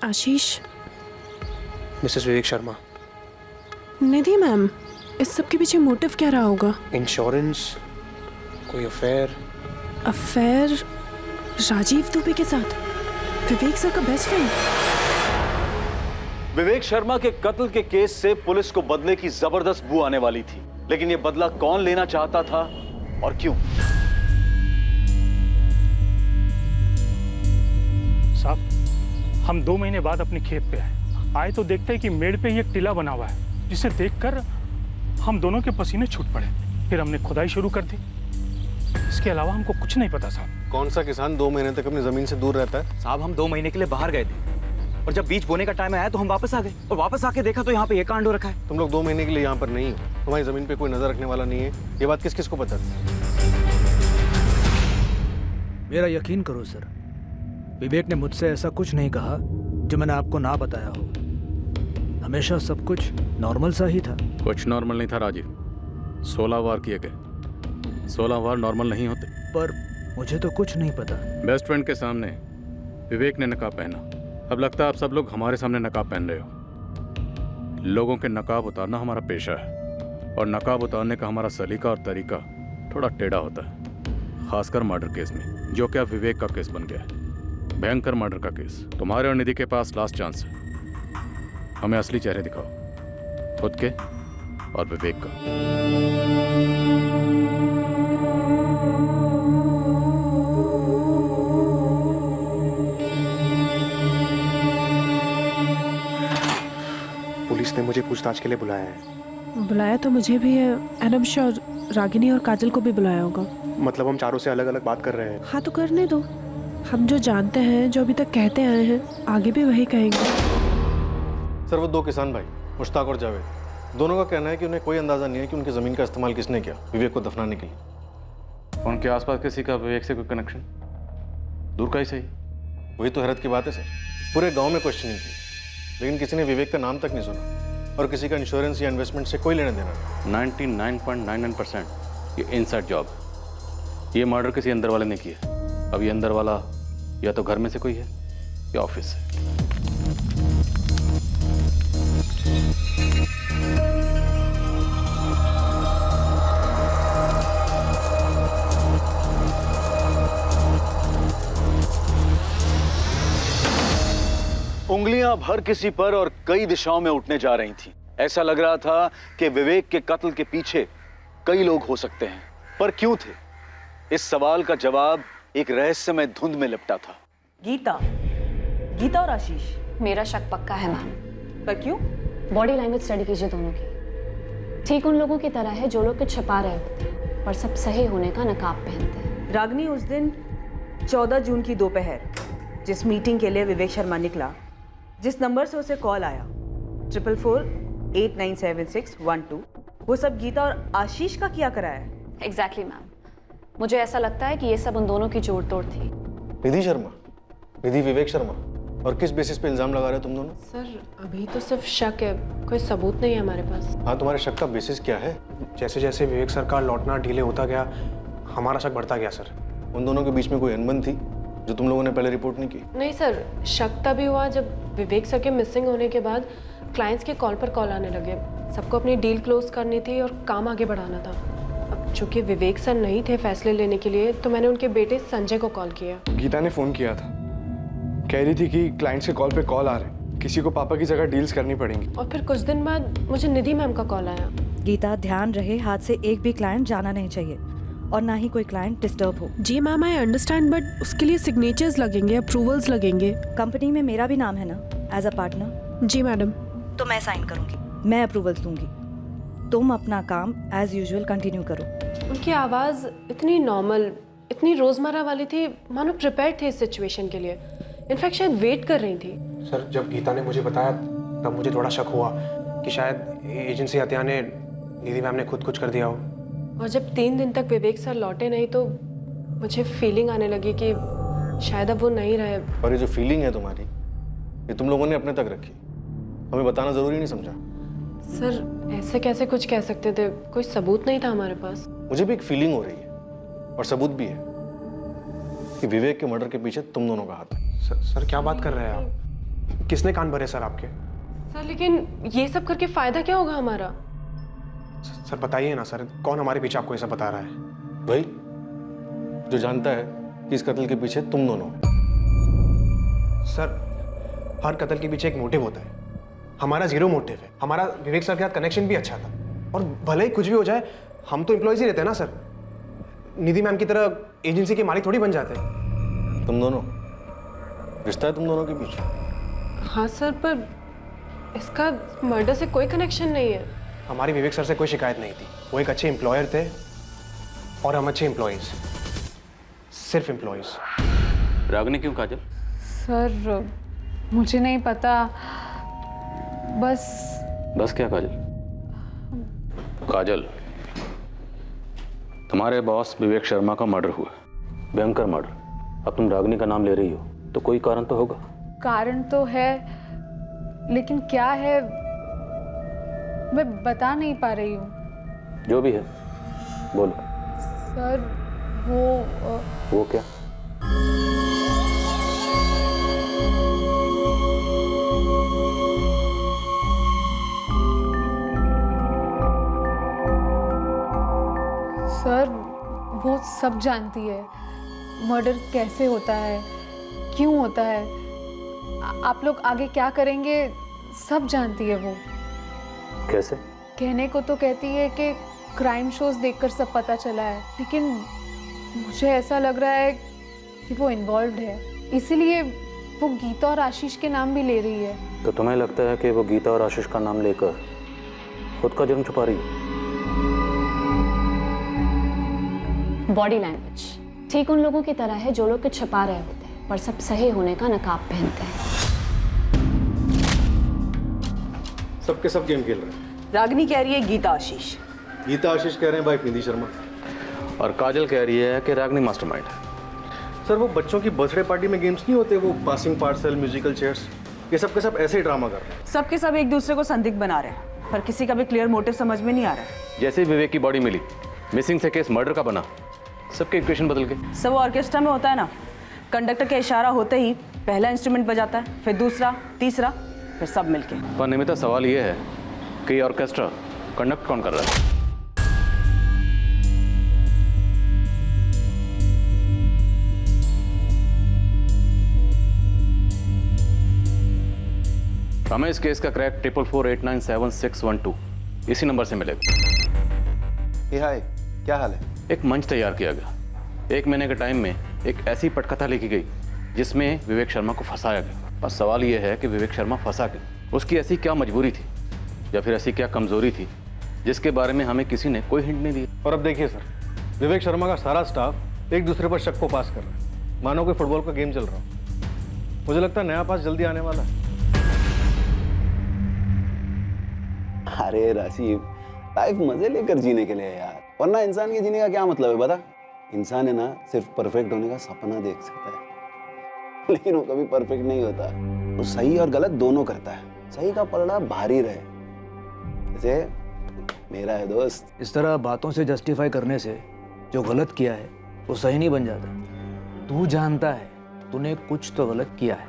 आशीष। Mrs Vivek Sharma. निधि ma'am, इस सब के पीछे मोटिव क्या रहा होगा? इंश्योरेंस, कोई अफेयर? अफेयर राजीव दुबे के साथ? विवेक सर का बेस्ट फ्रेंड? विवेक शर्मा के कत्ल के केस से पुलिस को बदले की जबरदस्त बू आने वाली थी, लेकिन यह बदला कौन लेना चाहता था और क्यों? साहब, हम 2 महीने बाद अपने खेत पे आए तो देखते हैं कि मेड़ पे एक टीला बना हुआ है, जिसे देखकर हम दोनों के पसीने छूट पड़े। फिर हमने खुदाई शुरू कर दी। इसके अलावा हमको कुछ नहीं पता साहब। कौन सा किसान 2 महीने तक अपनी जमीन से दूर रहता है? साहब, हम 2 महीने के लिए बाहर गए थे और जब बीज बोने का टाइम आया तो हम वापस आ गए और वापस आके देखा तो यहाँ पे ये कांड हो रखा है। तुम लोग 2 महीने के लिए यहाँ पर नहीं हो, तुम्हारी जमीन पे कोई नजर रखने वाला नहीं है। ये बात किस किस को पता है? मेरा यकीन करो सर, विवेक ने मुझसे ऐसा कुछ नहीं कहा जो मैंने आपको ना बताया हो। हमेशा सब कुछ नॉर्मल सा ही था। कुछ नॉर्मल नहीं था राजीव। 16 वार किए गए। 16 वार नॉर्मल नहीं होते। पर मुझे तो कुछ नहीं पता। बेस्ट फ्रेंड के सामने विवेक ने नकाब पहना। अब लगता है आप सब लोग हमारे सामने नकाब पहन रहे हो। लोगों के नकाब उतारना हमारा पेशा है और नकाब उतारने का हमारा सलीका और तरीका थोड़ा टेढ़ा होता है, खासकर मर्डर केस में, जो कि अब विवेक का केस बन गया है। भयंकर मर्डर का केस। तुम्हारे और निधि के पास लास्ट चांस है। हमें असली चेहरे दिखाओ, खुद के और विवेक का। पुलिस ने मुझे पूछताछ के लिए बुलाया है। बुलाया तो मुझे भी है। एनम श्योर रागिनी और काजल को भी बुलाया होगा। मतलब हम चारों से अलग अलग बात कर रहे हैं। हाँ तो करने दो। हम जो जानते हैं, जो अभी तक कहते आए हैं, आगे भी वही कहेंगे। सर, वो 2 किसान भाई मुश्ताक और जावेद, दोनों का कहना है कि उन्हें कोई अंदाजा नहीं है कि उनकी जमीन का इस्तेमाल किसने किया विवेक को दफनाने के लिए। उनके आसपास किसी का विवेक से कोई कनेक्शन? दूर का ही सही। वही तो हैरत की बात है सर। पूरे गांव में क्वेश्चनिंग की, लेकिन किसी ने विवेक का नाम तक नहीं सुना और किसी का इंश्योरेंस या इन्वेस्टमेंट से कोई लेना देना। 99.99% ये इनसाइड जॉब। ये मर्डर किसी अंदर वाले ने किया। अब ये अंदर वाला या तो घर में से कोई है या ऑफिस से। उंगलियां भर किसी पर और कई दिशाओं में उठने जा रही थी। ऐसा लग रहा था कि विवेक के कत्ल के पीछे कई लोग हो सकते हैं, पर क्यों थे? इस सवाल का जवाब एक रहस्यमय धुंध में लिपटा था। गीता और आशीष? मेरा शक पक्का है मैम। पर क्यों? बॉडी लैंग्वेज स्टडी कीजिए दोनों की। ठीक उन लोगों की तरह है जो लोग कुछ छिपा रहे होते हैं और सब सही होने का नकाब पहनते हैं। रागिनी, उस दिन 14 जून की दोपहर जिस मीटिंग के लिए विवेक शर्मा निकला, जिस नंबर से उसे कॉल आया 4448976112, वो सब गीता और आशीष का किया कराया है? Exactly ma'am. मुझे ऐसा लगता है कि ये सब उन दोनों की जोड़ तोड़ थी। निधि शर्मा, निधि विवेक शर्मा, और किस बेसिस पे इल्जाम लगा रहे हो तुम दोनों? सर, अभी तो सिर्फ शक है, कोई सबूत नहीं है हमारे पास। हाँ, तुम्हारे शक का बेसिस क्या है? जैसे जैसे विवेक सर का लौटना डिले होता गया, हमारा शक बढ़ता गया सर। उन दोनों के बीच में कोई अनबन थी जो तुम लोगों ने पहले रिपोर्ट नहीं की? नहीं सर, शक तभी हुआ जब विवेक सर के मिसिंग होने के बाद क्लाइंट्स के कॉल पर कॉल आने लगे। सबको अपनी डील क्लोज करनी थी और काम आगे बढ़ाना था। अब चूंकि विवेक सर नहीं थे फैसले लेने के लिए, तो मैंने उनके बेटे संजय को कॉल किया। गीता ने फ़ोन किया था, कह रही थी कि क्लाइंट्स के कॉल पे कॉल आ रहे हैं, किसी को पापा की जगह डील्स करनी पड़ेंगी। और फिर कुछ दिन बाद मुझे निधि मैम का कॉल आया। गीता, ध्यान रहे, हाथ से एक भी क्लाइंट जाना नहीं चाहिए और ना ही कोई क्लाइंट डिस्टर्ब हो। जी मैम, आई अंडरस्टैंड, बट उसके लिए सिग्नेचर्स लगेंगे, अप्रूवल्स लगेंगे। कंपनी में मेरा भी नाम है ना एज अ पार्टनर? जी मैडम। तो मैं साइन करूंगी, मैं अप्रूवल्स दूंगी। तुम अपना काम एज यूजुअल कंटिन्यू करो। उनकी आवाज़ इतनी नॉर्मल, इतनी रोज़मर्रा वाली थी, मानो प्रिपेयर थे इस सिचुएशन के लिए। इनफैक्ट शायद वेट कर रही थी। सर, जब गीता ने मुझे बताया तब मुझे थोड़ा शक हुआ कि शायद एजेंसी हत्या ने निधि मैम ने खुद कुछ कर दिया हो। और जब 3 दिन तक विवेक सर लौटे नहीं, तो मुझे फीलिंग आने लगी कि शायद अब वो नहीं रहे। और ये जो फीलिंग है तुम्हारी, ये तुम लोगों ने अपने तक रखी, हमें बताना जरूरी नहीं समझा? सर, ऐसे कैसे कुछ कह सकते थे? कोई सबूत नहीं था हमारे पास। मुझे भी एक फीलिंग हो रही है और सबूत भी है कि विवेक के मर्डर के पीछे तुम दोनों का हाथ है। सर क्या बात कर रहे हैं आप? किसने कान भरे सर आपके? सर लेकिन ये सब करके फायदा क्या होगा हमारा? सर बताइए ना सर, कौन हमारे पीछे आपको ये सब बता रहा है? भाई, जो जानता है कि इस कत्ल के पीछे तुम दोनों। सर हर कत्ल के पीछे एक मोटिव होता है, हमारा जीरो मोटिव है। हमारा विवेक सर के साथ कनेक्शन भी अच्छा था, और भले ही कुछ भी हो जाए हम तो एम्प्लॉयज ही रहते हैं ना सर। निधि मैम की तरह एजेंसी के मालिक थोड़ी बन जाते हैं। तुम दोनों, रिश्ता है तुम दोनों के पीछे? हाँ सर, पर इसका मर्डर से कोई कनेक्शन नहीं है। हमारी विवेक सर से कोई शिकायत नहीं थी, वो एक अच्छे एम्प्लॉयर थे और हम अच्छे एम्प्लॉयज, सिर्फ एम्प्लॉयज। रागनी क्यों काजल? सर मुझे नहीं पता, बस क्या काजल? काजल, तुम्हारे बॉस विवेक शर्मा का मर्डर हुआ, भयंकर मर्डर। अब तुम रागनी का नाम ले रही हो तो कोई कारण तो होगा। कारण तो है, लेकिन क्या है मैं बता नहीं पा रही हूँ। जो भी है बोलो। सर वो क्या? सर वो सब जानती है, मर्डर कैसे होता है, क्यों होता है, आप लोग आगे क्या करेंगे सब जानती है वो। कैसे? कहने को तो कहती है कि क्राइम शोज देखकर सब पता चला है, लेकिन मुझे ऐसा लग रहा है कि वो इन्वॉल्व्ड है, इसीलिए वो गीता और आशीष के नाम भी ले रही है। तो तुम्हें लगता है कि वो गीता और आशीष का नाम लेकर खुद का जुर्म छुपा रही है? बॉडी लैंग्वेज ठीक उन लोगों की तरह है जो लोग कुछ छिपा रहे होते हैं पर सब सही होने का नकाब पहनते हैं। सबके सब गेम खेल रहे हैं। रागनी कह रही है गीता आशीष, गीता आशीष कह रहे हैं वाइफ निधि शर्मा, और काजल कह रही है कि रागनी मास्टरमाइंड है। सर वो बच्चों की बर्थडे पार्टी में गेम्स नहीं होते, वो पासिंग पार्सल, म्यूजिकल चेयर्स, ये सब के सब ऐसे ही ड्रामा कर रहे हैं। सबके सब एक दूसरे को संदिग्ध बना रहे हैं, पर किसी का भी क्लियर मोटिव समझ में नहीं आ रहा है। जैसे ही विवेक की बॉडी मिली, मिसिंग से केस मर्डर का बना, सबके इक्वेशन बदल गए। सब ऑर्केस्ट्रा में होता है ना, कंडक्टर का इशारा होते ही पहला इंस्ट्रूमेंट बजाता है, फिर दूसरा, तीसरा, फिर सब मिलके। पर निमिता सवाल ये है कि ऑर्केस्ट्रा कंडक्ट कौन कर रहा है? हमें इस केस का क्रैक 4448976112 इसी नंबर से मिलेगा। हाय, क्या हाल है? एक मंच तैयार किया गया, 1 महीने के टाइम में एक ऐसी पटकथा लिखी गई जिसमें विवेक शर्मा को फंसाया गया। बस सवाल यह है कि विवेक शर्मा फंसा क्यों? उसकी ऐसी क्या मजबूरी थी या फिर ऐसी क्या कमजोरी थी जिसके बारे में हमें किसी ने कोई हिंट नहीं दिया? और अब देखिए सर, विवेक शर्मा का सारा स्टाफ एक दूसरे पर शक को पास कर रहा है, मानो कोई फुटबॉल का गेम चल रहा हो। मुझे लगता है नया पास जल्दी आने वाला है। अरे राशिद, लाइफ मजे लेकर जीने के लिए यार, वरना इंसान के जीने का क्या मतलब है बता? इंसान है ना, सिर्फ परफेक्ट होने का सपना देख सकता है, लेकिन वो कभी परफेक्ट नहीं होता। वो सही और गलत दोनों करता है, सही का पलड़ा भारी रहे। जैसे मेरा है दोस्त। इस तरह बातों से जस्टिफाई करने से जो गलत किया है वो सही नहीं बन जाता। तू जानता है तूने कुछ तो गलत किया है।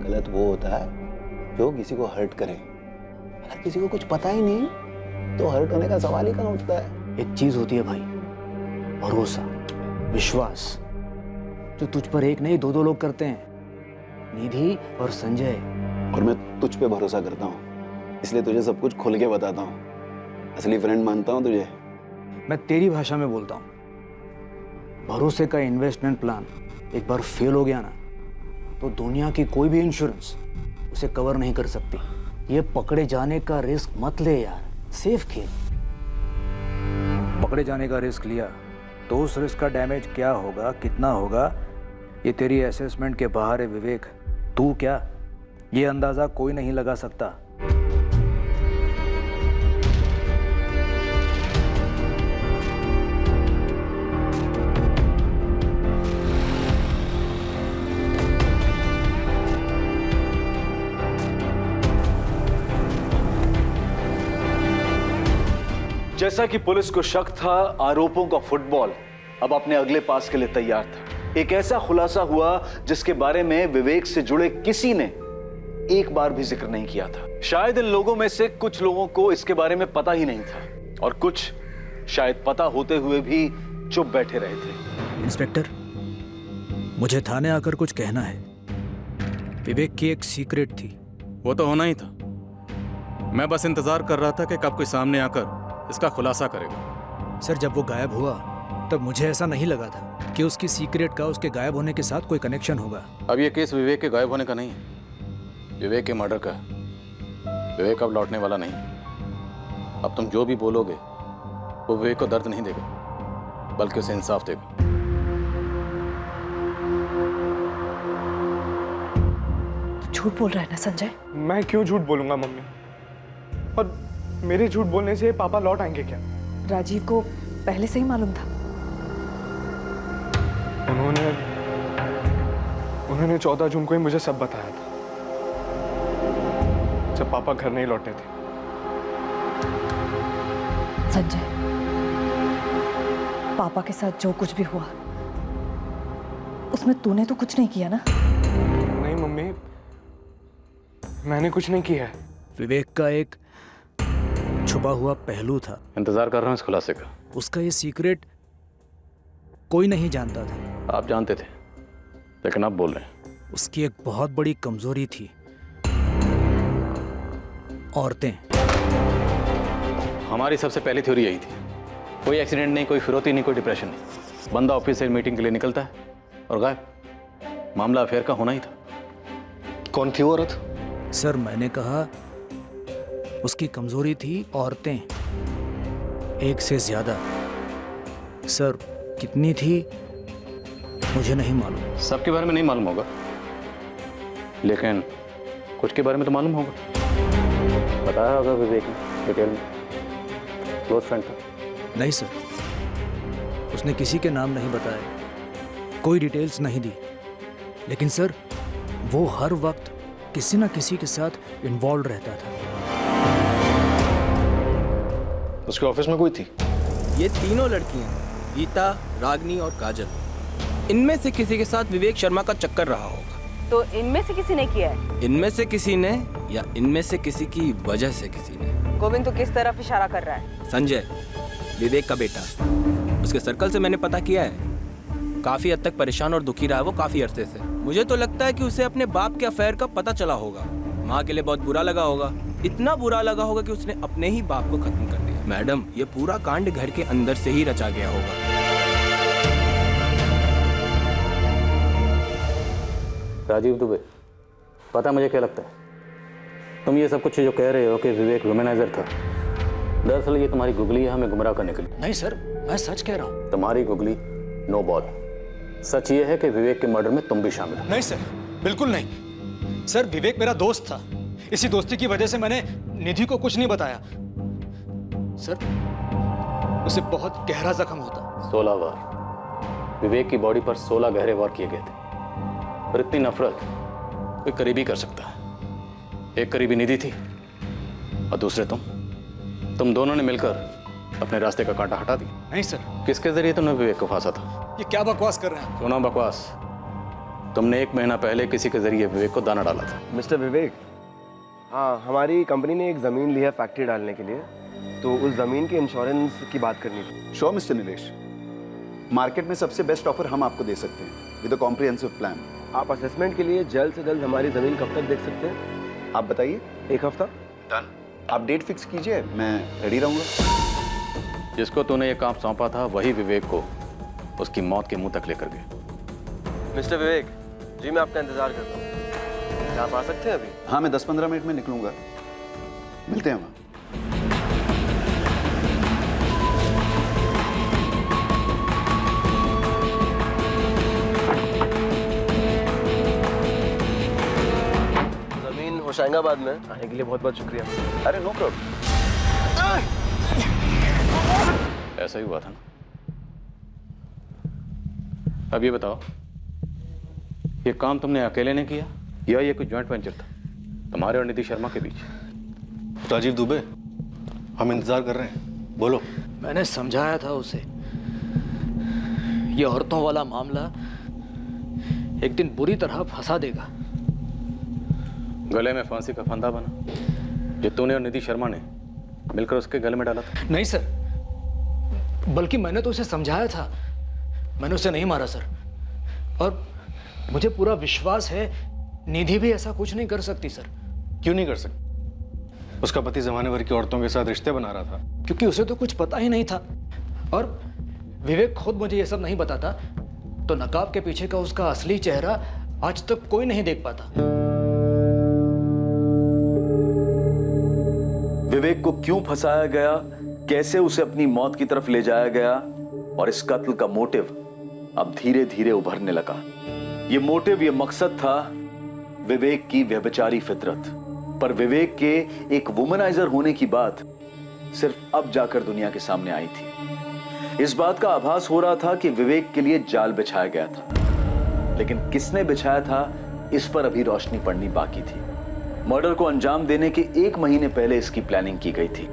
गलत वो होता है जो किसी को हर्ट करे, अगर किसी को कुछ पता ही नहीं तो हर्ट होने का सवाल ही कहाँ उठता है। एक चीज होती है भाई, भरोसा, विश्वास, जो तुझ पर एक नहीं दो लोग करते हैं, निधि और संजय। और मैं तुझ पे भरोसा करता हूँ, इसलिए तुझे सब कुछ खुल के बताता हूँ। असली फ्रेंड मानता हूँ तुझे। मैं तेरी भाषा में बोलता हूँ, भरोसे का इन्वेस्टमेंट प्लान एक बार फेल हो गया ना तो दुनिया की कोई भी इंश्योरेंस उसे कवर नहीं कर सकती। ये पकड़े जाने का रिस्क मत ले यार, सेफ खेल। पकड़े जाने का रिस्क लिया तो उस रिस्क का डैमेज क्या होगा, कितना होगा, ये तेरी असेसमेंट के बाहर है विवेक। तू क्या, ये अंदाजा कोई नहीं लगा सकता। जैसा कि पुलिस को शक था, आरोपों का फुटबॉल अब अपने अगले पास के लिए तैयार था। एक ऐसा खुलासा हुआ जिसके बारे में विवेक से जुड़े किसी ने एक बार भी जिक्र नहीं किया था। शायद इन लोगों में से कुछ लोगों को इसके बारे में पता ही नहीं था और कुछ शायद पता होते हुए भी चुप बैठे रहे थे। इंस्पेक्टर, मुझे थाने आकर कुछ कहना है। विवेक की एक सीक्रेट थी। वो तो होना ही था। मैं बस इंतजार कर रहा था कि कब कोई सामने आकर इसका खुलासा करेगा। सर, जब वो गायब हुआ तब मुझे ऐसा नहीं लगा था कि उसकी सीक्रेट का उसके गायब होने के साथ कोई कनेक्शन होगा। अब ये केस विवेक के गायब होने का नहीं है, विवेक के मर्डर का है। विवेक अब लौटने वाला नहीं। अब तुम जो भी बोलोगे वो विवेक को दर्द नहीं देगा, बल्कि उसे इंसाफ देगा। झूठ बोल रहा है ना संजय? मैं क्यों झूठ बोलूंगा मम्मी? और मेरे झूठ बोलने से पापा लौट आएंगे क्या? राजीव को पहले से ही मालूम था। उन्होंने 14 जून को ही मुझे सब बताया था, जब पापा घर नहीं लौटे थे। संजय, पापा के साथ जो कुछ भी हुआ उसमें तूने तो कुछ नहीं किया ना? नहीं मम्मी, मैंने कुछ नहीं किया है। विवेक का एक छुपा हुआ पहलू था। इंतजार कर रहा हूँ इस खुलासे का। उसका ये सीक्रेट कोई नहीं जानता था। आप जानते थे, लेकिन आप बोल रहे हैं। उसकी एक बहुत बड़ी कमजोरी थी, औरतें। हमारी सबसे पहली थ्योरी यही थी। कोई एक्सीडेंट नहीं, कोई फिरौती नहीं, कोई डिप्रेशन नहीं। बंदा ऑफिस से मीटिंग के लिए निकलता है और गायब। मामला अफेयर का होना ही था। कौन थी वो औरत? सर, मैंने कहा उसकी कमजोरी थी औरतें, एक से ज्यादा। सर, कितनी थी मुझे नहीं मालूम। सबके बारे में नहीं मालूम होगा, लेकिन कुछ के बारे में तो मालूम होगा। बताया होगा विवेक ने डिटेल में। क्लोज फ्रेंड था? नहीं सर, उसने किसी के नाम नहीं बताए, कोई डिटेल्स नहीं दी। लेकिन सर, वो हर वक्त किसी ना किसी के साथ इन्वॉल्व रहता था। उसके ऑफिस में कोई थी? ये तीनों लड़कियां, गीता, रागनी और काजल, इनमें से किसी के साथ विवेक शर्मा का चक्कर रहा होगा। तो इनमें से किसी ने किया है? इनमें से किसी ने, या इनमें से किसी की वजह से किसी ने। गोविंद, तो किस तरफ इशारा कर रहा है? संजय, विवेक का बेटा। उसके सर्कल से मैंने पता किया है, काफी हद तक परेशान और दुखी रहा है वो काफी अरसे से। मुझे तो लगता है कि उसे अपने बाप के अफेयर का पता चला होगा। माँ के लिए बहुत बुरा लगा होगा, इतना बुरा लगा होगा कि उसने अपने ही बाप को खत्म कर दिया। मैडम, ये पूरा कांड घर के अंदर से ही रचा गया होगा। राजीव दुबे, पता मुझे क्या लगता है? तुम ये सब कुछ जो कह रहे हो कि विवेक वुमेनाइजर था, दरअसल ये तुम्हारी गुगली है हमें गुमराह करने के लिए। नहीं सर, मैं सच कह रहा हूँ। तुम्हारी गुगली नो बॉल। सच ये है कि विवेक के मर्डर में तुम भी शामिल हो। नहीं सर, बिल्कुल नहीं। सर, विवेक मेरा दोस्त था। इसी दोस्ती की वजह से मैंने निधि को कुछ नहीं बताया। सर, उसे बहुत गहरा जख्म होता। 16 वार विवेक की बॉडी पर 16 गहरे वार किए गए थे। और इतनी नफरत कोई करीबी कर सकता है। एक करीबी निधि थी और दूसरे तुम दोनों ने मिलकर अपने रास्ते का कांटा हटा दिया। नहीं सर। किसके जरिए तुमने विवेक को फांसा था? ये क्या बकवास कर रहे हैं? सुना बकवास। तुमने 1 महीना पहले किसी के जरिए विवेक को दाना डाला था। मिस्टर विवेक, हाँ, हमारी कंपनी ने एक ज़मीन ली है फैक्ट्री डालने के लिए, तो उस ज़मीन के इंश्योरेंस की बात करनी थी। श्योर मिस्टर नीलेश, मार्केट में सबसे बेस्ट ऑफर हम आपको दे सकते हैं विद अ कॉम्प्रिहेंसिव प्लान। आप असेसमेंट के लिए जल्द से जल्द हमारी ज़मीन कब तक देख सकते हैं? आप बताइए। 1 हफ्ता। डन। आप डेट फिक्स कीजिए, मैं रेडी रहूँगा। जिसको तूने ये काम सौंपा था वही विवेक को उसकी मौत के मुंह तक लेकर गया। मिस्टर विवेक जी, मैं आपका इंतजार करता हूँ। क्या आप आ सकते हैं अभी? हाँ, मैं 10-15 मिनट में निकलूंगा। मिलते हैं वहाँ। ज़मीन होशंगाबाद में आने के लिए बहुत बहुत शुक्रिया। अरे नो प्रॉब्लम। ऐसा ही हुआ था ना। अब ये बताओ, ये काम तुमने अकेले ने किया या ये कोई जॉइंट वेंचर था तुम्हारे और निधि शर्मा के बीच? राजीव दुबे, हम इंतजार कर रहे हैं, बोलो। मैंने समझाया था उसे, ये औरतों वाला मामला एक दिन बुरी तरह फंसा देगा। गले में फांसी का फंदा बना जो तूने और निधि शर्मा ने मिलकर उसके गले में डाला था? नहीं सर, बल्कि मैंने तो उसे समझाया था। मैंने उसे नहीं मारा सर, और मुझे पूरा विश्वास है निधि भी ऐसा कुछ नहीं कर सकती सर। क्यों नहीं कर सकती? उसका पति जमाने भर की औरतों के साथ रिश्ते बना रहा था। क्योंकि उसे तो कुछ पता ही नहीं था, और विवेक खुद मुझे ये सब नहीं बताता तो नकाब के पीछे का उसका असली चेहरा आज तक कोई नहीं देख पाता। विवेक को क्यों फंसाया गया, कैसे उसे अपनी मौत की तरफ ले जाया गया, और इस कत्ल का मोटिव अब धीरे धीरे उभरने लगा। ये मोटिव, ये मकसद था विवेक की व्यभिचारी फितरत। पर विवेक के एक वुमनाइजर होने की बात सिर्फ अब जाकर दुनिया के सामने आई थी। इस बात का आभास हो रहा था कि विवेक के लिए जाल बिछाया गया था, लेकिन किसने बिछाया था इस पर अभी रोशनी पड़नी बाकी थी। मर्डर को अंजाम देने के 1 महीने पहले इसकी प्लानिंग की गई थी।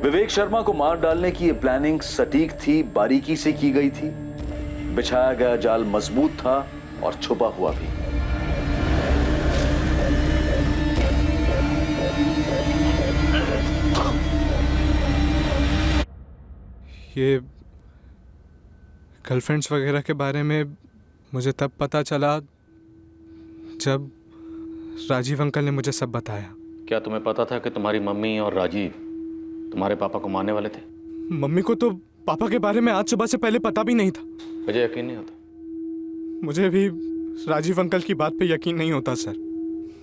विवेक शर्मा को मार डालने की यह प्लानिंग सटीक थी, बारीकी से की गई थी। बिछाया गया जाल मजबूत था और छुपा हुआ भी। ये गर्लफ्रेंड्स वगैरह के बारे में मुझे तब पता चला जब राजीव अंकल ने मुझे सब बताया। क्या तुम्हें पता था कि तुम्हारी मम्मी और राजीव तुम्हारे पापा को मारने वाले थे? मम्मी को तो पापा के बारे में आज सुबह से पहले पता भी नहीं था। मुझे यकीन नहीं होता। मुझे भी राजीव अंकल की बात पे यकीन नहीं होता सर।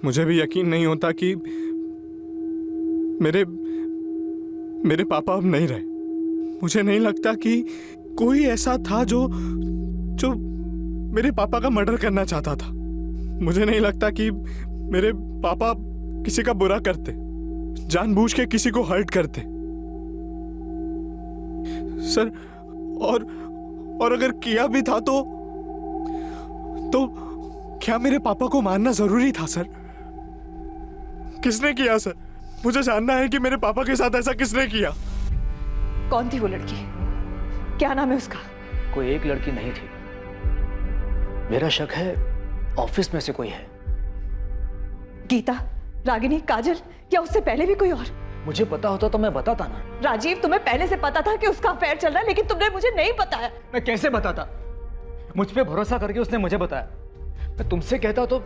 मुझे भी यकीन नहीं होता कि मेरे पापा अब नहीं रहे। मुझे नहीं लगता कि कोई ऐसा था जो मेरे पापा का मर्डर करना चाहता था। मुझे नहीं लगता कि मेरे पापा किसी का बुरा करते, जानबूझ के किसी को हर्ट करते सर। और अगर किया भी था तो क्या मेरे पापा को मारना जरूरी था सर? किसने किया सर? मुझे जानना है कि मेरे पापा के साथ ऐसा किसने किया। कौन थी वो लड़की? क्या नाम है उसका? कोई एक लड़की नहीं थी। मेरा शक है ऑफिस में से कोई है। गीता, रागिनी, काजल, या उससे पहले भी कोई और? मुझे पता होता तो मैं बताता ना। राजीव, तुम्हें पहले से पता था कि उसका अफेयर चल रहा है, लेकिन तुमने मुझे नहीं बताया। मैं कैसे बताता? मुझ पे भरोसा करके उसने मुझे बताया। मैं तुमसे कहता तो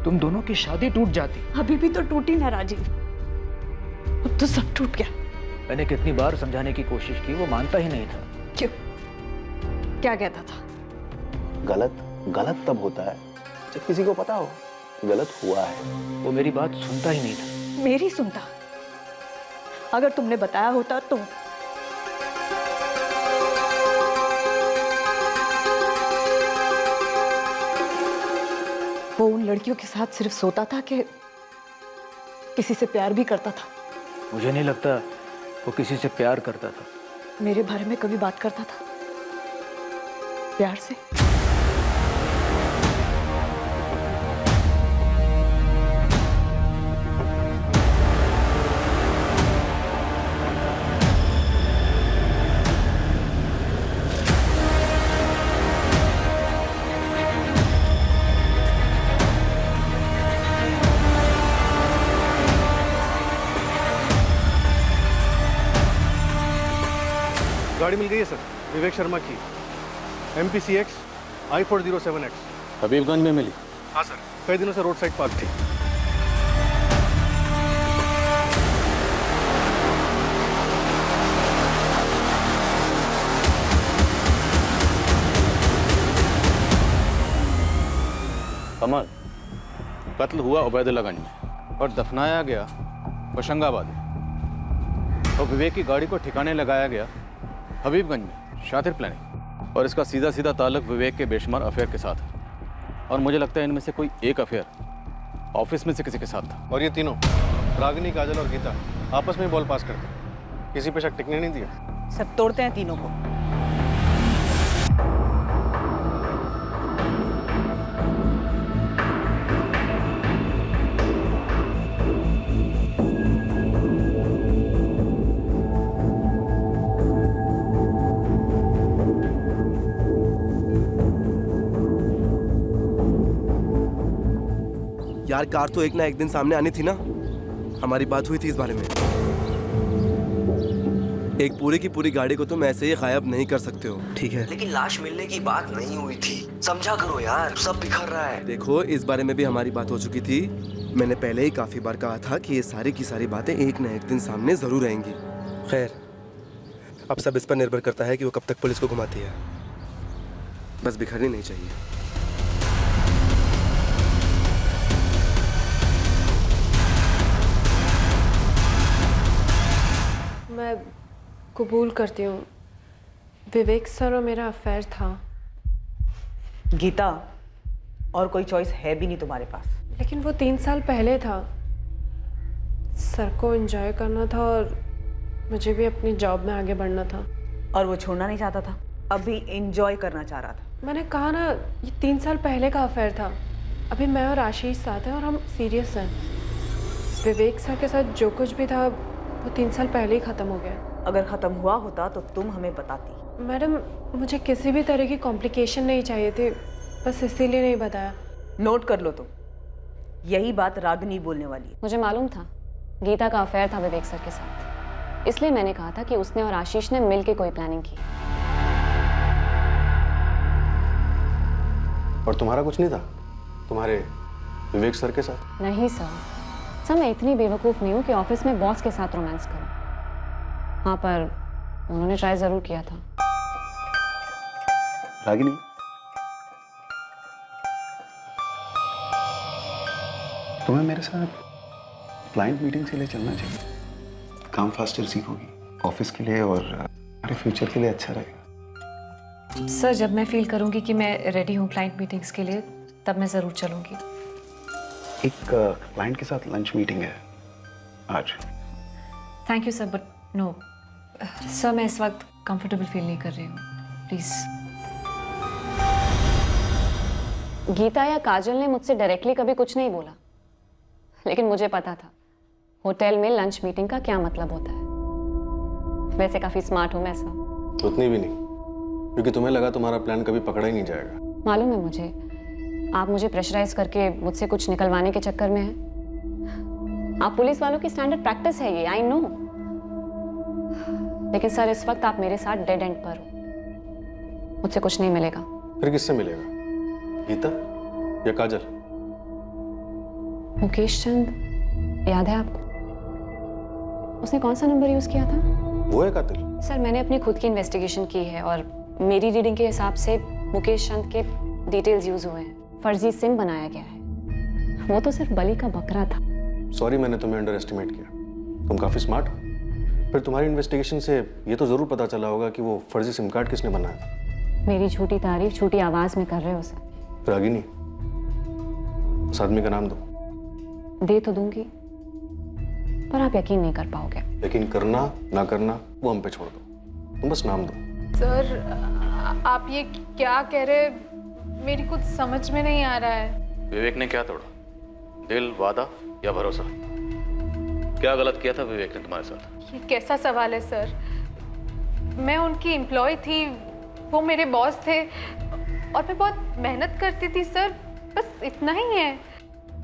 तुम दोनों की शादी टूट जाती। अभी भी तो टूटी ना राजीव, अब तो सब टूट गया। मैंने कितनी बार समझाने की कोशिश की, वो मानता ही नहीं था। क्यों? क्या कहता था? गलत तब होता है जब किसी को पता हो गलत हुआ है। वो मेरी बात सुनता ही नहीं था। मेरी सुनता? अगर तुमने बताया होता तो। वो उन लड़कियों के साथ सिर्फ सोता था कि किसी से प्यार भी करता था? मुझे नहीं लगता वो किसी से प्यार करता था। मेरे बारे में कभी बात करता था प्यार से? गाड़ी मिल गई है सर, विवेक शर्मा की, MPCX I407X। हबीबगंज में मिली? हाँ सर, कई दिनों से रोड साइड पार्क थी। कमल, कत्ल हुआ उबैदुल्लागंज में और दफनाया गया होशंगाबाद में, और विवेक की गाड़ी को ठिकाने लगाया गया हबीबगंज में। शातिर प्लानिंग, और इसका सीधा सीधा ताल्लुक विवेक के बेशुमार अफेयर के साथ है। और मुझे लगता है इनमें से कोई एक अफेयर ऑफिस में से किसी के साथ था। और ये तीनों, रागिनी, काजल और गीता, आपस में बॉल पास करते, किसी पे शक टिकने नहीं दिया। सब तोड़ते हैं तीनों को। यार कार तो एक ना एक दिन सामने आनी थी ना, हमारी बात हुई थी इस बारे में। एक पूरी की पूरी गाड़ी को तुम ऐसे ही गायब नहीं कर सकते हो, ठीक है? लेकिन लाश मिलने की बात नहीं हुई थी, समझा करो यार, सब बिखर रहा है। देखो इस बारे में भी हमारी बात हो चुकी थी। मैंने पहले ही काफी बार कहा था कि ये सारी की सारी बातें एक न एक दिन सामने जरूर आएंगी। खैर, अब सब इस पर निर्भर करता है कि वो कब तक पुलिस को घुमाती है। बस बिखरनी नहीं चाहिए। मैं कबूल करती हूँ, विवेक सर और मेरा अफेयर था। गीता, और कोई चॉइस है भी नहीं तुम्हारे पास। लेकिन वो 3 साल पहले था। सर को एंजॉय करना था और मुझे भी अपनी जॉब में आगे बढ़ना था। और वो छोड़ना नहीं चाहता था, अभी एंजॉय करना चाह रहा था। मैंने कहा ना, ये 3 साल पहले का अफेयर था। अभी मैं और आशीष साथ हैं और हम सीरियस हैं। विवेक सर के साथ जो कुछ भी था वो 3 साल पहले ही ख़त्म हो गया। अगर ख़त्म हुआ होता तो तुम हमें बताती। मैडम, मुझे किसी भी तरह की कॉम्प्लिकेशन नहीं चाहिए थी, बस इसीलिए नहीं बताया। नोट कर लो तुम, यही बात रागिनी बोलने वाली है। मुझे मालूम था गीता का अफेयर था विवेक सर के साथ, इसलिए मैंने कहा था कि उसने और आशीष ने मिलकर कोई प्लानिंग की। और तुम्हारा कुछ नहीं था तुम्हारे विवेक सर के साथ? नहीं सर, मैं इतनी बेवकूफ़ नहीं हूँ कि ऑफिस में बॉस के साथ रोमांस करूँ। हाँ, पर उन्होंने ट्राई जरूर किया था। रागिनी, तुम्हें मेरे साथ क्लाइंट मीटिंग के लिए चलना चाहिए। काम फास्ट रिसीव होगी, ऑफिस के लिए और हमारे फ्यूचर के लिए अच्छा रहेगा। सर, जब मैं फील करूंगी कि मैं रेडी हूँ क्लाइंट मीटिंग्स के लिए, तब मैं ज़रूर चलूंगी। एक क्लाइंट के साथ लंच मीटिंग है आज। Thank you sir, but no sir, मैं इस वक्त कंफर्टेबल फील नहीं कर रही हूँ, प्लीज़। गीता या काजल ने मुझसे डायरेक्टली कभी कुछ नहीं बोला, लेकिन मुझे पता था होटल में लंच मीटिंग का क्या मतलब होता है। वैसे काफ़ी स्मार्ट हूँ मैं सर। उतनी भी नहीं, क्योंकि तुम्हें लगा तुम्हारा प्लान कभी पकड़ा ही नहीं जाएगा। मालूम है मुझे, आप मुझे प्रेशराइज करके मुझसे कुछ निकलवाने के चक्कर में हैं। आप पुलिस वालों की स्टैंडर्ड प्रैक्टिस है ये, आई नो। लेकिन सर, इस वक्त आप मेरे साथ डेड एंड पर हो, मुझसे कुछ नहीं मिलेगा। फिर किससे मिलेगा? गीता या काजल? मुकेश चंद याद है आपको? उसने कौन सा नंबर यूज किया था? वो है कातिल? सर, मैंने अपनी खुद की इन्वेस्टिगेशन की है और मेरी रीडिंग के हिसाब से मुकेश चंद के डिटेल्स यूज हुए हैं। फर्जी सिम बनाया गया है। वो तो सिर्फ बलि का बकरा था। सॉरी, मैंने तुम्हें अंडर एस्टिमेट किया। तुम काफी स्मार्ट हो। फिर तुम्हारी इन्वेस्टिगेशन से ये तो जरूर पता चला होगा कि वो फर्जी सिम कार्ड किसने बनाया था। मेरी झूठी तारीफ झूठी आवाज में कर रहे हो सर। रागिनी, उस आदमी का नाम दो। दे तो दूंगी, पर आप यकीन नहीं कर पाओगे। यकीन करना ना करना वो हम पे छोड़ दो, तुम बस नाम दो। सर, आप ये क्या कह रहे, मेरी कुछ समझ में नहीं आ रहा है। विवेक ने क्या तोड़ा? दिल, वादा या भरोसा? क्या गलत किया था विवेक ने तुम्हारे साथ? ये कैसा सवाल है सर? मैं उनकी एम्प्लॉय थी, वो मेरे बॉस थे और मैं बहुत मेहनत करती थी सर, बस इतना ही है।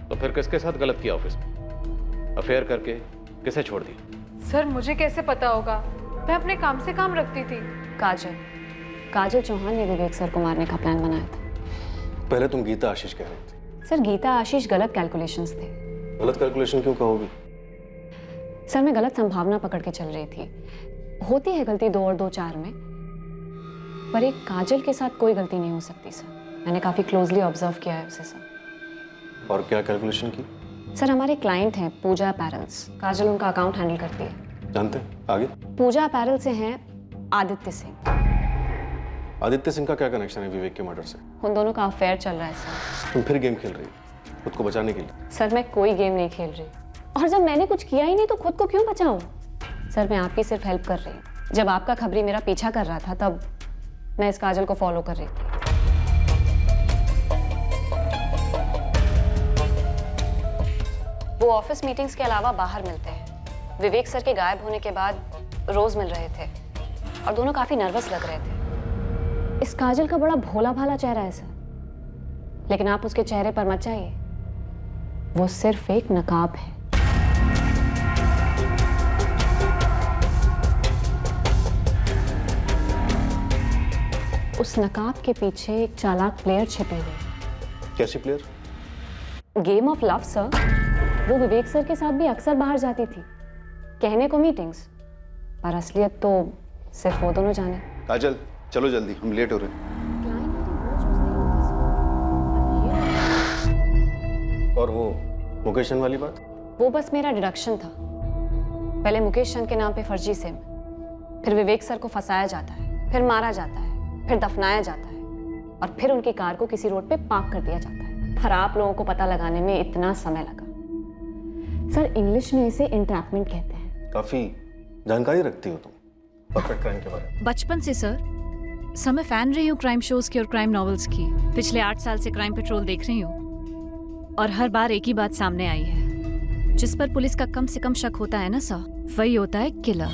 तो फिर किसके साथ गलत किया ऑफिस में? अफेयर करके किसे छोड़ दिया? सर, मुझे कैसे पता होगा? मैं अपने काम से काम रखती थी। काजल चौहान ने विवेक सर को मारने का प्लान बनाया था। पहले तुम गीता आशीष कह रही थी। सर, गीता आशीष गलत कैलकुलेशंस थे। गलत कैलकुलेशन क्यों कहोगी? सर, मैं गलत संभावना पकड़ के चल रही थी। होती है गलती 2 और 2 4 में, पर एक काजल के साथ कोई गलती नहीं हो सकती सर। मैंने काफी क्लोजली ऑब्जर्व किया है उसे सर। और क्या कैलकुलेशन की? सर, हमारे क्लाइंट हैं पूजा अपैरल्स। काजल उनका अकाउंट हैंडल करती है। जानते हैं, आगे? पूजा अपैरल से हैं आदित्य सिंह। आदित्य सिंह का क्या कनेक्शन है विवेक के मर्डर से? उन दोनों का अफेयर चल रहा है सर। तुम फिर गेम खेल रही हो खुद को बचाने के लिए? सर, मैं कोई गेम नहीं खेल रही, और जब मैंने कुछ किया ही नहीं तो खुद को क्यों बचाऊं? सर, मैं आपकी सिर्फ हेल्प कर रही हूँ। जब आपका खबरी मेरा पीछा कर रहा था, तब मैं इस काजल को फॉलो कर रही थी। वो ऑफिस मीटिंग्स के अलावा बाहर मिलते हैं। विवेक सर के गायब होने के बाद रोज मिल रहे थे और दोनों काफी नर्वस लग रहे थे। इस काजल का बड़ा भोला भाला चेहरा है सर, लेकिन आप उसके चेहरे पर मत जाइए। वो सिर्फ एक नकाब है। उस नकाब के पीछे एक चालाक प्लेयर छिपे हुए। कैसी player? Game of love sir. वो विवेक सर के साथ भी अक्सर बाहर जाती थी, कहने को मीटिंग्स, पर असलियत तो सिर्फ वो दोनों जाने। काजल चलो जल्दी, हम लेट हो रहे हैं। और वो मुकेश चंद वाली बात? वो बस मेरा डिडक्शन था। पहले मुकेश चंद के नाम पे फर्जी सिम, फिर विवेक सर को फंसाया जाता है, फिर मारा जाता है, फिर दफनाया जाता है, और फिर उनकी कार को किसी रोड पे पार्क कर दिया जाता है। पर आप लोगों को पता लगाने में इतना समय लगा। सर इंग्लिश में इसे इंट्रैपमेंट कहते हैं। काफी जानकारी रखती हो तुम परफेक्ट क्राइम के बारे में। बचपन से सर मैं फैन रही हूँ क्राइम शोज की और क्राइम नॉवेल्स की। पिछले 8 साल से क्राइम पेट्रोल देख रही हूँ और हर बार एक ही बात सामने आई है, जिस पर पुलिस का कम से कम शक होता है ना सर, वही होता है किलर।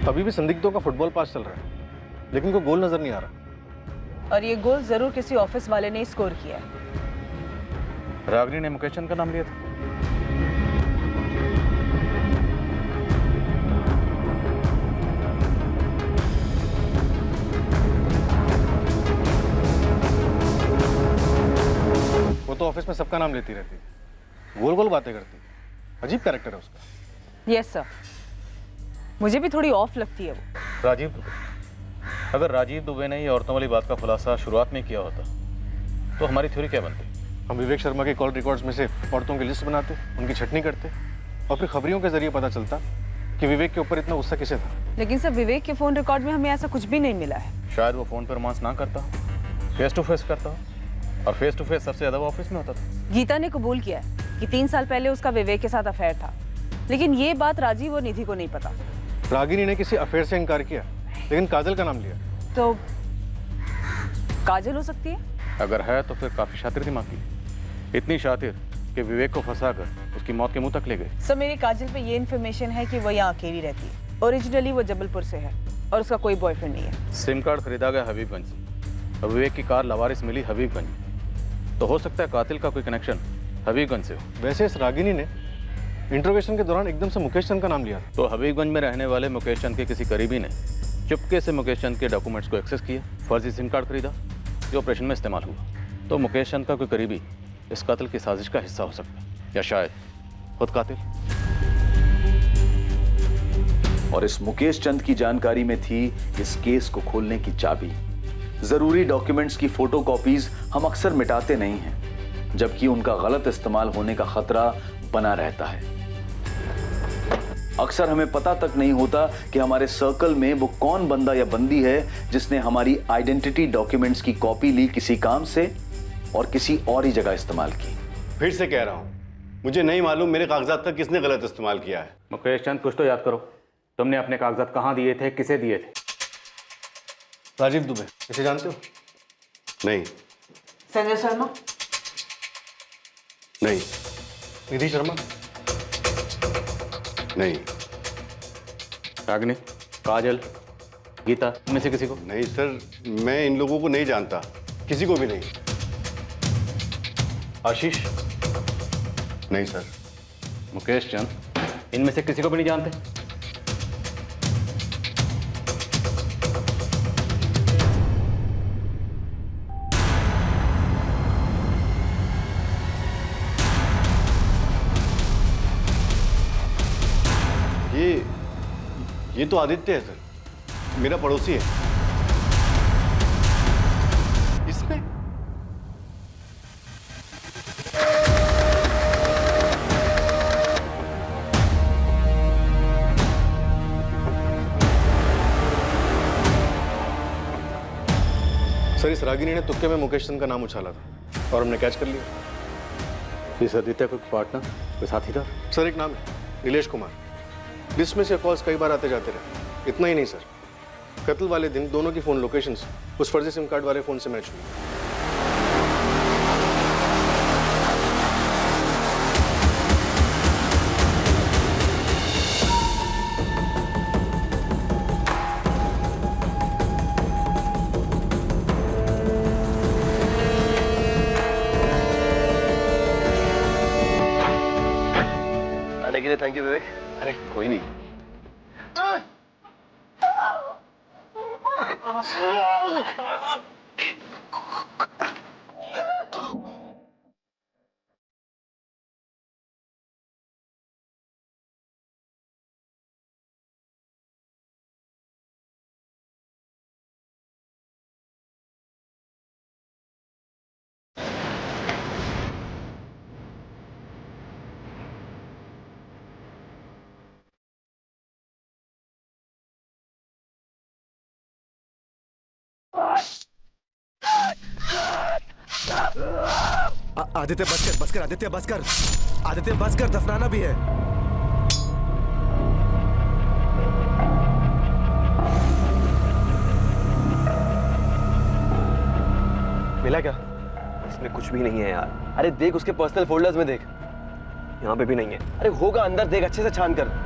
अभी भी संदिग्धों का फुटबॉल पास चल रहा है, लेकिन कोई गोल नजर नहीं आ रहा। और ये गोल जरूर किसी ऑफिस वाले ने स्कोर किया है। रागिनी ने मुकेश चंद का नाम लिया था। वो तो ऑफिस में सबका नाम लेती रहती है, गोल गोल बातें करती है। अजीब कैरेक्टर है उसका। यस सर, मुझे भी थोड़ी ऑफ लगती है वो। राजीव दुबे, अगर राजीव दुबे ने ये औरतों वाली बात का खुलासा शुरुआत में किया होता तो हमारी थ्योरी क्या बनती? हम विवेक शर्मा के कॉल रिकॉर्ड्स में से औरतों की लिस्ट बनाते, उनकी छटनी करते, और फिर खबरियों के जरिए पता चलता कि विवेक के ऊपर इतना गुस्सा किसे था। लेकिन सर विवेक के फोन रिकॉर्ड में हमें ऐसा कुछ भी नहीं मिला है। शायद वो फोन पर रोमांस ना करता, फेस टू फेस करता, और फेस टू फेस सबसे ज्यादा वो ऑफिस में होता था। गीता ने कबूल किया है कि 3 साल पहले उसका विवेक के साथ अफेयर था, लेकिन ये बात राजीव और निधि को नहीं पता। रागिनी ने किसी अफेयर से इनकार किया, लेकिन काजल का नाम लिया। तो काजल हो सकती है? अगर है तो फिर काफी शातिर दिमाग की, इतनी शातिर कि विवेक को फंसाकर उसकी मौत के मुंह तक ले गए। सर मेरी काजल पे ये इन्फॉर्मेशन है कि वो यहाँ अकेली रहती है। ओरिजिनली वो जबलपुर से है और उसका कोई बॉयफ्रेंड नहीं है। सिम कार्ड खरीदा गया हबीबगंज से, और विवेक की कार लवारिस मिली हबीबगंज। तो हो सकता है कातिल का कोई कनेक्शन हबीबगंज से हो। वैसे इस रागिनी ने इंटरोगेशन के दौरान एकदम से मुकेश चंद का नाम लिया। तो हबीबगंज में रहने वाले मुकेश चंद के किसी करीबी ने चुपके से मुकेश चंद के डॉक्यूमेंट्स को एक्सेस किया, फर्जी सिम कार्ड खरीदा जो ऑपरेशन में इस्तेमाल हुआ। तो मुकेश चंद का कोई करीबी इस कत्ल की साजिश का हिस्सा हो सकता है, या शायद खुद कातिल। और इस मुकेश चंद की जानकारी में थी इस केस को खोलने की चाबी। जरूरी डॉक्यूमेंट्स की फोटोकॉपीज हम अक्सर मिटाते नहीं हैं, जबकि उनका गलत इस्तेमाल होने का खतरा बना रहता है। अक्सर हमें पता तक नहीं होता कि हमारे सर्कल में वो कौन बंदा या बंदी है जिसने हमारी आइडेंटिटी डॉक्यूमेंट्स की कॉपी ली किसी काम से और किसी और ही जगह इस्तेमाल की। फिर से कह रहा हूं, मुझे नहीं मालूम मेरे कागजात का किसने गलत इस्तेमाल किया है। मुकेश चंद, कुछ तो याद करो, तुमने अपने कागजात कहाँ दिए थे, किसे दिए थे? राजीव दुबे, इसे जानते हो? नहीं। संजय शर्मा? नहीं। निधि शर्मा? नहीं। रागिनी, काजल, गीता, इनमें से किसी को? नहीं सर, मैं इन लोगों को नहीं जानता, किसी को भी नहीं। आशीष? नहीं सर। मुकेश चंद, इनमें से किसी को भी नहीं जानते? ये तो आदित्य है सर, मेरा पड़ोसी है। इसने? सर इस रागिनी ने तुक्के में मुकेश चंद का नाम उछाला था और हमने कैच कर लिया। इस आदित्य कोई पार्टनर, कोई साथीदार? सर एक नाम है नीलेश कुमार। लिस्ट में से कॉल्स कई बार आते जाते रहे। इतना ही नहीं सर, कत्ल वाले दिन दोनों की फोन लोकेशंस उस फर्जी सिम कार्ड वाले फोन से मैच हुई। थैंक यू विवेक। अरे कोई नहीं। आदित्य बस कर आदित्य बस कर, आदित्य बस कर, दफनाना भी है। मिला क्या? इसमें कुछ भी नहीं है यार। अरे देख उसके पर्सनल फोल्डर्स में देख, यहाँ पे भी नहीं है। अरे होगा अंदर, देख अच्छे से छान कर।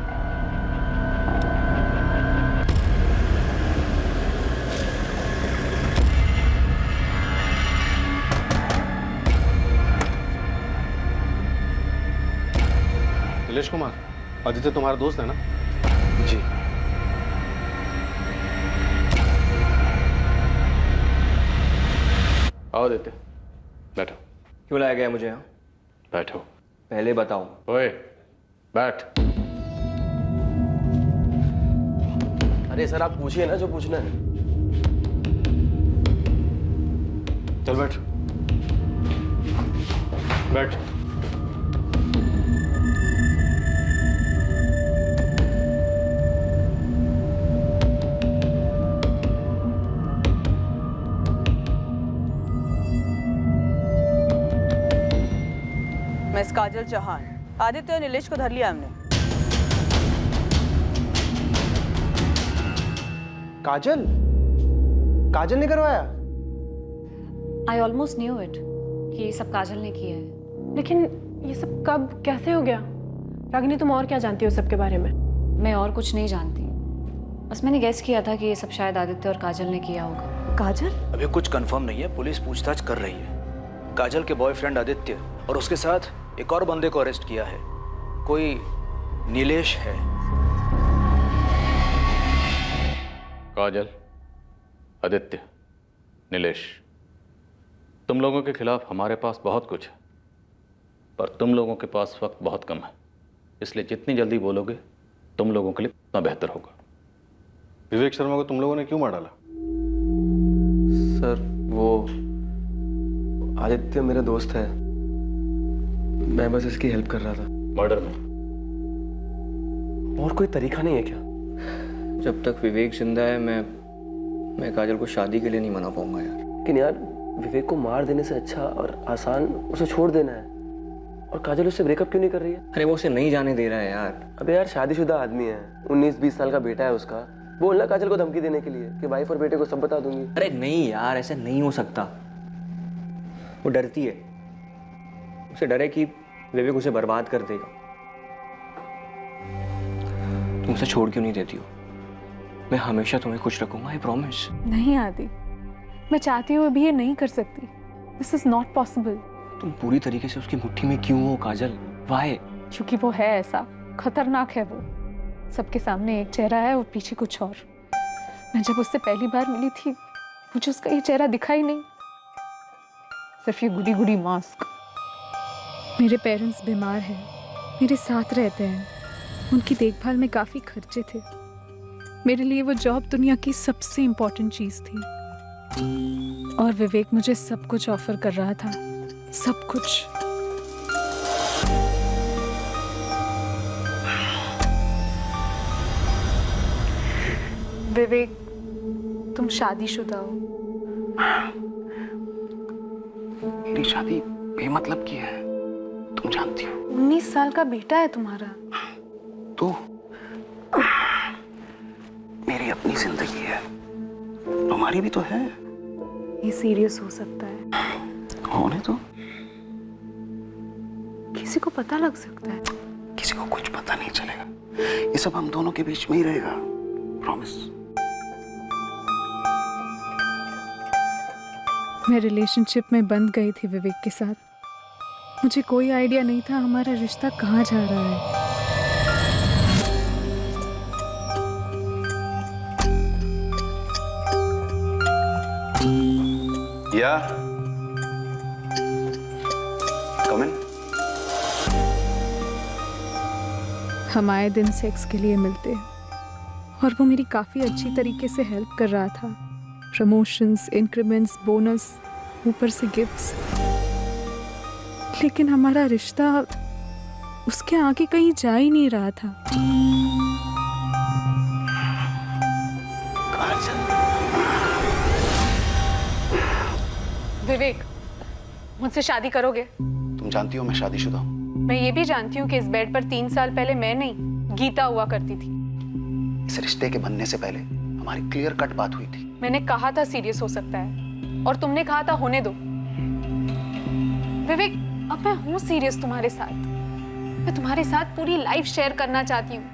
नीलेश कुमार, आदित्य तुम्हारा दोस्त है ना? जी। आओ आदित्य, बैठो। क्यों लाया गया मुझे यहाँ? बैठो। पहले बताओ। ओए, बैठ। अरे सर आप पूछिए ना जो पूछना है। चल बैठ। बैठ। मिस काजल चौहान, आदित्य और नीलेश को धर लिया हमने। काजल? काजल ने करवाया? आई ऑलमोस्ट न्यू इट कि ये सब काजल ने किया है। लेकिन ये सब कब कैसे हो गया? रागिनी तुम और क्या जानती हो सबके बारे में? मैं और कुछ नहीं जानती, बस मैंने गेस किया था कि ये सब शायद आदित्य और काजल ने किया होगा। काजल? अभी कुछ कंफर्म नहीं है, पुलिस पूछताछ कर रही है। काजल के बॉयफ्रेंड आदित्य और उसके साथ एक और बंदे को अरेस्ट किया है, कोई नीलेश है। काजल, आदित्य, नीलेश, तुम लोगों के खिलाफ हमारे पास बहुत कुछ है, पर तुम लोगों के पास वक्त बहुत कम है, इसलिए जितनी जल्दी बोलोगे तुम लोगों के लिए उतना बेहतर होगा। विवेक शर्मा को तुम लोगों ने क्यों मार डाला? सर वो आदित्य मेरा दोस्त है, मैं बस इसकी हेल्प कर रहा था। मर्डर में और कोई तरीका नहीं है क्या? जब तक विवेक जिंदा है मैं काजल को शादी के लिए नहीं मना पाऊंगा यार। लेकिन यार विवेक को मार देने से अच्छा और आसान उसे छोड़ देना है। और काजल उससे ब्रेकअप क्यों नहीं कर रही है? अरे वो उसे नहीं जाने दे रहा है यार। अबे यार शादीशुदा आदमी है, 19-20 साल का बेटा है उसका। बोलना काजल को धमकी देने के लिए कि वाइफ और बेटे को सब बता दूंगी। अरे नहीं यार, ऐसे नहीं हो सकता। वो डरती है, उसे डर है कि विवेक उसे बर्बाद कर देगा। तुम उसे छोड़ क्यों नहीं देती हो? मैं हमेशा तुम्हें खुश रखूंगा, आई प्रॉमिस। नहीं आदि, मैं चाहती हूँ अभी ये नहीं कर सकती। This is not possible. तुम पूरी तरीके से उसकी मुट्ठी में क्यों हो काजल? वाई? क्योंकि वो है ऐसा, खतरनाक है वो। सबके सामने एक चेहरा है और पीछे कुछ और। मैं जब उससे पहली बार मिली थी मुझे उसका ये चेहरा दिखा ही नहीं, सिर्फ ये गुडी गुडी मास्क। मेरे पेरेंट्स बीमार हैं, मेरे साथ रहते हैं, उनकी देखभाल में काफ़ी खर्चे थे। मेरे लिए वो जॉब दुनिया की सबसे इम्पोर्टेंट चीज़ थी। और विवेक मुझे सब कुछ ऑफर कर रहा था, सब कुछ। विवेक, तुम शादीशुदा हो। मेरी शादी बेमतलब की है, तुम जानती हो। 19 साल का बेटा है तुम्हारा। तो मेरी अपनी जिंदगी है, तुम्हारी भी तो है। ये सीरियस हो सकता है। होने तो किसी को पता लग सकता है। किसी को कुछ पता नहीं चलेगा, ये सब हम दोनों के बीच में ही रहेगा, प्रॉमिस। मैं रिलेशनशिप में बंध गई थी विवेक के साथ। मुझे कोई आइडिया नहीं था हमारा रिश्ता कहाँ जा रहा है। या कम इन। हम आए दिन सेक्स के लिए मिलते हैं और वो मेरी काफ़ी अच्छी तरीके से हेल्प कर रहा था। प्रमोशंस, इंक्रीमेंट्स, बोनस, ऊपर से गिफ्ट्स। लेकिन हमारा रिश्ता उसके आगे कहीं जा ही नहीं रहा था। विवेक, मुझसे शादी करोगे? तुम जानती हो मैं शादीशुदा हूँ। मैं ये भी जानती हूँ कि इस बेड पर 3 साल पहले मैं नहीं, गीता हुआ करती थी। इस रिश्ते के बनने से पहले हमारी क्लियर कट बात हुई थी। मैंने कहा था सीरियस हो सकता है और तुमने कहा था होने दो। विवेक, अब मैं हूँ सीरियस तुम्हारे साथ। मैं तुम्हारे साथ पूरी लाइफ शेयर करना चाहती हूँ,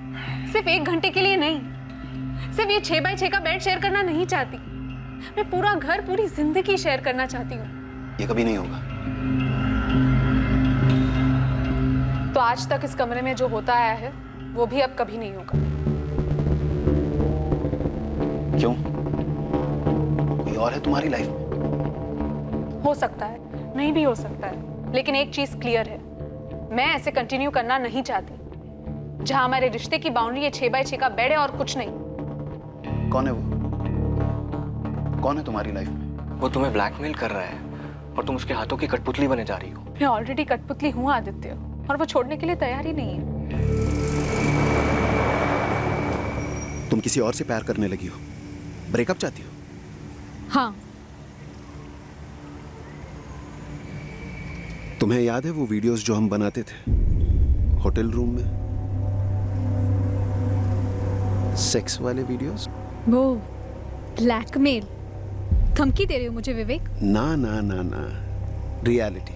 सिर्फ 1 घंटे के लिए नहीं। सिर्फ ये 6 बाय 6 का बेड शेयर करना नहीं चाहती। मैं पूरा घर, पूरी जिंदगी शेयर करना चाहती हूँ। ये कभी नहीं होगा। तो आज तक इस कमरे में जो होता आया है वो भी अब कभी नहीं होगा। क्यों? कोई और है तुम्हारी लाइफ में? हो सकता है, नहीं भी हो सकता है, लेकिन एक चीज क्लियर है, मैं ऐसे कंटिन्यू करना नहीं चाहती। जहां हमारे रिश्ते की बाउंड्री है 6 बाय 6 का बेड है और कुछ नहीं। कौन है वो? कौन है तुम्हारी लाइफ में? वो तुम्हें ब्लैकमेल कर रहा है और तुम उसके हाथों की कठपुतली बने जा रही हो। मैं ऑलरेडी कठपुतली हूँ आदित्य, और वो छोड़ने के लिए तैयार ही नहीं है। तुम किसी और से प्यार करने लगी हो, ब्रेकअप चाहती हो? हाँ। तुम्हें याद है वो वीडियोस जो हम बनाते थे होटल रूम में? सेक्स वाले वीडियोस? वो ब्लैकमेल, धमकी दे रहे हो मुझे विवेक? ना ना ना ना, रियलिटी।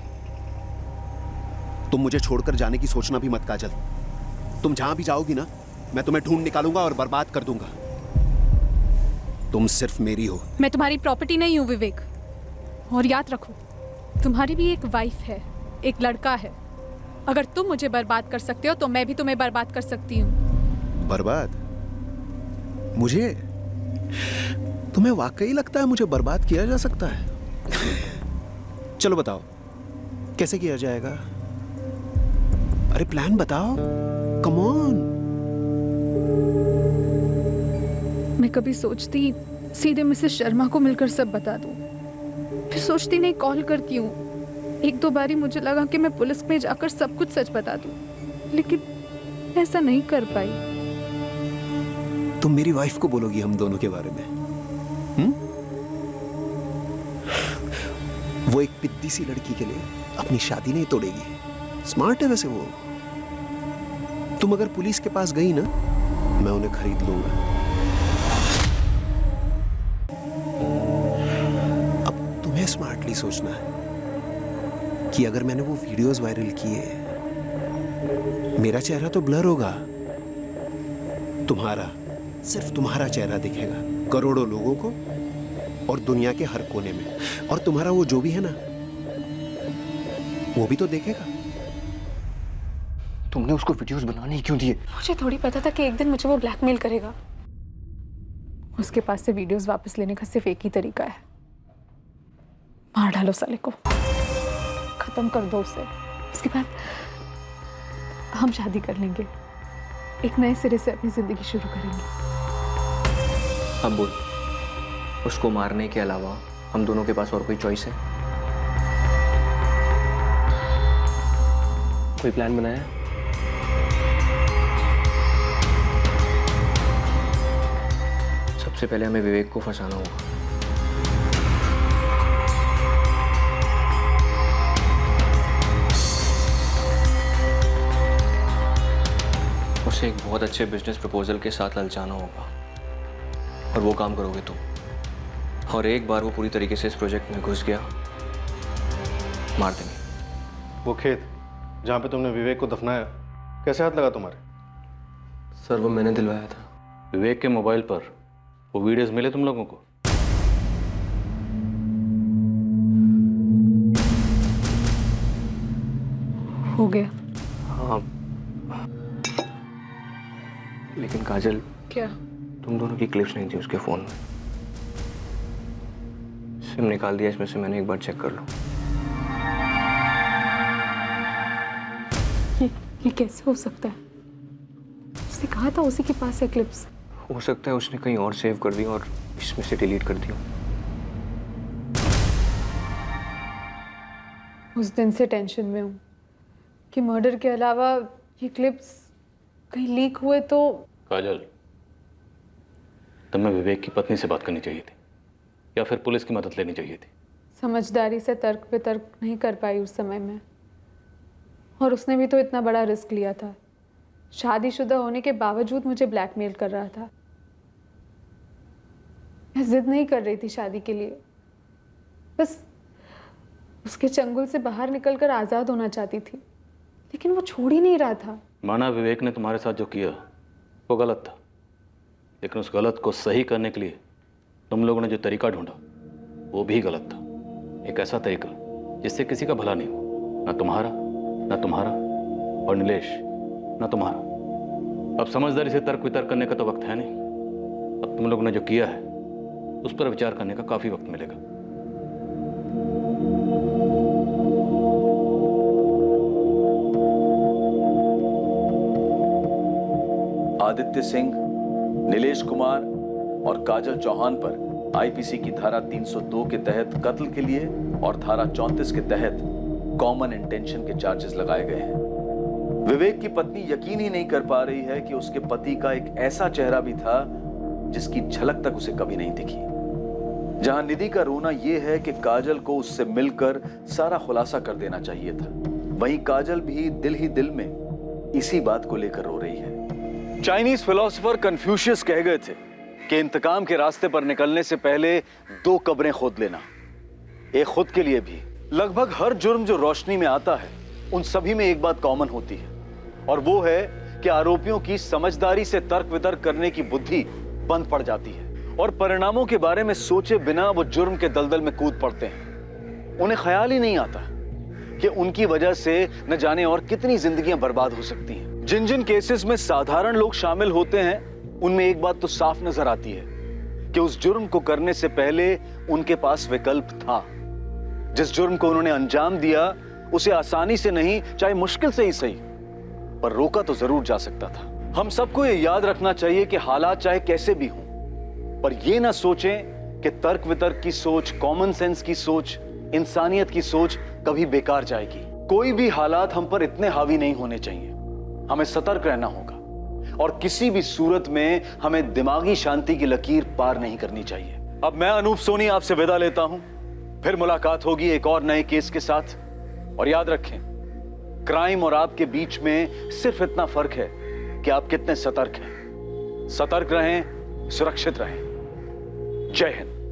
तुम मुझे छोड़कर जाने की सोचना भी मत काजल। तुम जहां भी जाओगी ना, मैं तुम्हें ढूंढ निकालूंगा और बर्बाद कर दूंगा। तुम सिर्फ मेरी हो। मैं तुम्हारी प्रॉपर्टी नहीं हूँ विवेक, और याद रखो तुम्हारी भी एक वाइफ है, एक लड़का है। अगर तुम मुझे बर्बाद कर सकते हो तो मैं भी तुम्हें बर्बाद कर सकती हूँ। बर्बाद? मुझे? तुम्हें वाकई लगता है मुझे बर्बाद किया जा सकता है? चलो बताओ कैसे किया जाएगा? अरे प्लान बताओ, कम ऑन। मैं कभी सोचती सीधे मिसेस शर्मा को मिलकर सब बता दूं, फिर सोचती नहीं कॉल करती हूँ। 1-2 बारी मुझे लगा कि मैं पुलिस में जाकर सब कुछ सच बता दूं, लेकिन ऐसा नहीं कर पाई। तुम मेरी वाइफ को बोलोगी हम दोनों के बारे में? वो एक पिद्दी सी लड़की के लिए अपनी शादी नहीं तोड़ेगी। स्मार्ट है वैसे वो। तुम अगर पुलिस के पास गई ना, मैं उन्हें खरीद लूंगा। अब तुम्हें स्मार्टली सोचना है कि अगर मैंने वो वीडियोस वायरल किए, मेरा चेहरा तो ब्लर होगा, तुम्हारा, सिर्फ तुम्हारा चेहरा दिखेगा करोड़ों लोगों को और दुनिया के हर कोने में। और तुम्हारा वो जो भी है ना, वो भी तो देखेगा। तुमने उसको वीडियोस बनाने ही क्यों दिए? मुझे थोड़ी पता था कि एक दिन मुझे वो ब्लैकमेल करेगा। उसके पास से वीडियोस वापस लेने का सिर्फ एक ही तरीका है, मार डालो साले को, खत्म कर दो उसे। उसके बाद हम शादी कर लेंगे, एक नए सिरे से अपनी जिंदगी शुरू करेंगे। अब बोल, उसको मारने के अलावा हम दोनों के पास और कोई चॉइस है? कोई प्लान बनाया है? सबसे पहले हमें विवेक को फंसाना होगा। उसे एक बहुत अच्छे बिजनेस प्रपोजल के साथ ललचाना होगा, और वो काम करोगे तुम। और एक बार वो पूरी तरीके से इस प्रोजेक्ट में घुस गया, मार देंगे। वो खेत जहाँ पे तुमने विवेक को दफनाया, कैसे हाथ लगा तुम्हारे? सर वो मैंने दिलवाया था। विवेक के मोबाइल पर वो वीडियोस मिले तुम लोगों को? हो गया। हाँ, लेकिन काजल, क्या? तुम दोनों की क्लिप्स नहीं थी उसके फोन में। सिम निकाल दिया इसमें से, मैंने एक बार चेक कर लो। ये कैसे हो सकता है? उसने कहा था उसी के पास है क्लिप्स। हो सकता है उसने कहीं और सेव कर दी और इसमें से डिलीट कर दी हो। उस दिन से टेंशन में हूँ कि मर्डर के अलावा ये क्लिप्स कहीं लीक हुए तो। काजल, तुम्हें विवेक की पत्नी से बात करनी चाहिए थी या फिर पुलिस की मदद लेनी चाहिए थी। समझदारी से तर्क पे तर्क नहीं कर पाई उस समय में, और उसने भी तो इतना बड़ा रिस्क लिया था। शादीशुदा होने के बावजूद मुझे ब्लैकमेल कर रहा था। मैं जिद नहीं कर रही थी शादी के लिए, बस उसके चंगुल से बाहर निकलकर आज़ाद होना चाहती थी, लेकिन वो छोड़ ही नहीं रहा था। माना विवेक ने तुम्हारे साथ जो किया वो गलत था, लेकिन उस गलत को सही करने के लिए तुम लोगों ने जो तरीका ढूंढा वो भी गलत था। एक ऐसा तरीका जिससे किसी का भला नहीं हो, ना तुम्हारा, ना तुम्हारा और नीलेश, ना तुम्हारा। अब समझदारी से तर्क वितर्क करने का तो वक्त है नहीं। अब तुम लोगों ने जो किया है उस पर विचार करने का काफी वक्त मिलेगा। आदित्य सिंह, नीलेश कुमार और काजल चौहान पर आईपीसी की धारा 302 के तहत कत्ल के लिए और धारा 34 के तहत कॉमन इंटेंशन के चार्जेस लगाए गए हैं। विवेक की पत्नी यकीन ही नहीं कर पा रही है कि उसके पति का एक ऐसा चेहरा भी था जिसकी झलक तक उसे कभी नहीं दिखी। जहां निधि का रोना यह है कि काजल को उससे मिलकर सारा खुलासा कर देना चाहिए था, वहीं काजल भी दिल ही दिल में इसी बात को लेकर रो रही है। चाइनीज फिलोसोफर कन्फ्यूशियस कह गए थे कि इंतकाम के रास्ते पर निकलने से पहले 2 कब्रें खोद लेना, एक खुद के लिए भी। लगभग हर जुर्म जो रोशनी में आता है उन सभी में एक बात कॉमन होती है, और वो है कि आरोपियों की समझदारी से तर्क वितर्क करने की बुद्धि बंद पड़ जाती है और परिणामों के बारे में सोचे बिना वो जुर्म के दलदल में कूद पड़ते हैं। उन्हें ख्याल ही नहीं आता कि उनकी वजह से न जाने और कितनी जिंदगियां बर्बाद हो सकती हैं। जिन जिन केसेस में साधारण लोग शामिल होते हैं उनमें एक बात तो साफ नजर आती है कि उस जुर्म को करने से पहले उनके पास विकल्प था। जिस जुर्म को उन्होंने अंजाम दिया उसे आसानी से नहीं, चाहे मुश्किल से ही सही, पर रोका तो जरूर जा सकता था। हम सबको ये याद रखना चाहिए कि हालात चाहे कैसे भी हों, पर ये ना सोचें कि तर्क वितर्क की सोच, कॉमन सेंस की सोच, इंसानियत की सोच कभी बेकार जाएगी। कोई भी हालात हम पर इतने हावी नहीं होने चाहिए। हमें सतर्क रहना होगा और किसी भी सूरत में हमें दिमागी शांति की लकीर पार नहीं करनी चाहिए। अब मैं अनूप सोनी आपसे विदा लेता हूं, फिर मुलाकात होगी एक और नए केस के साथ। और याद रखें, क्राइम और आपके बीच में सिर्फ इतना फर्क है कि आप कितने सतर्क हैं। सतर्क रहें, सुरक्षित रहें। जय हिंद।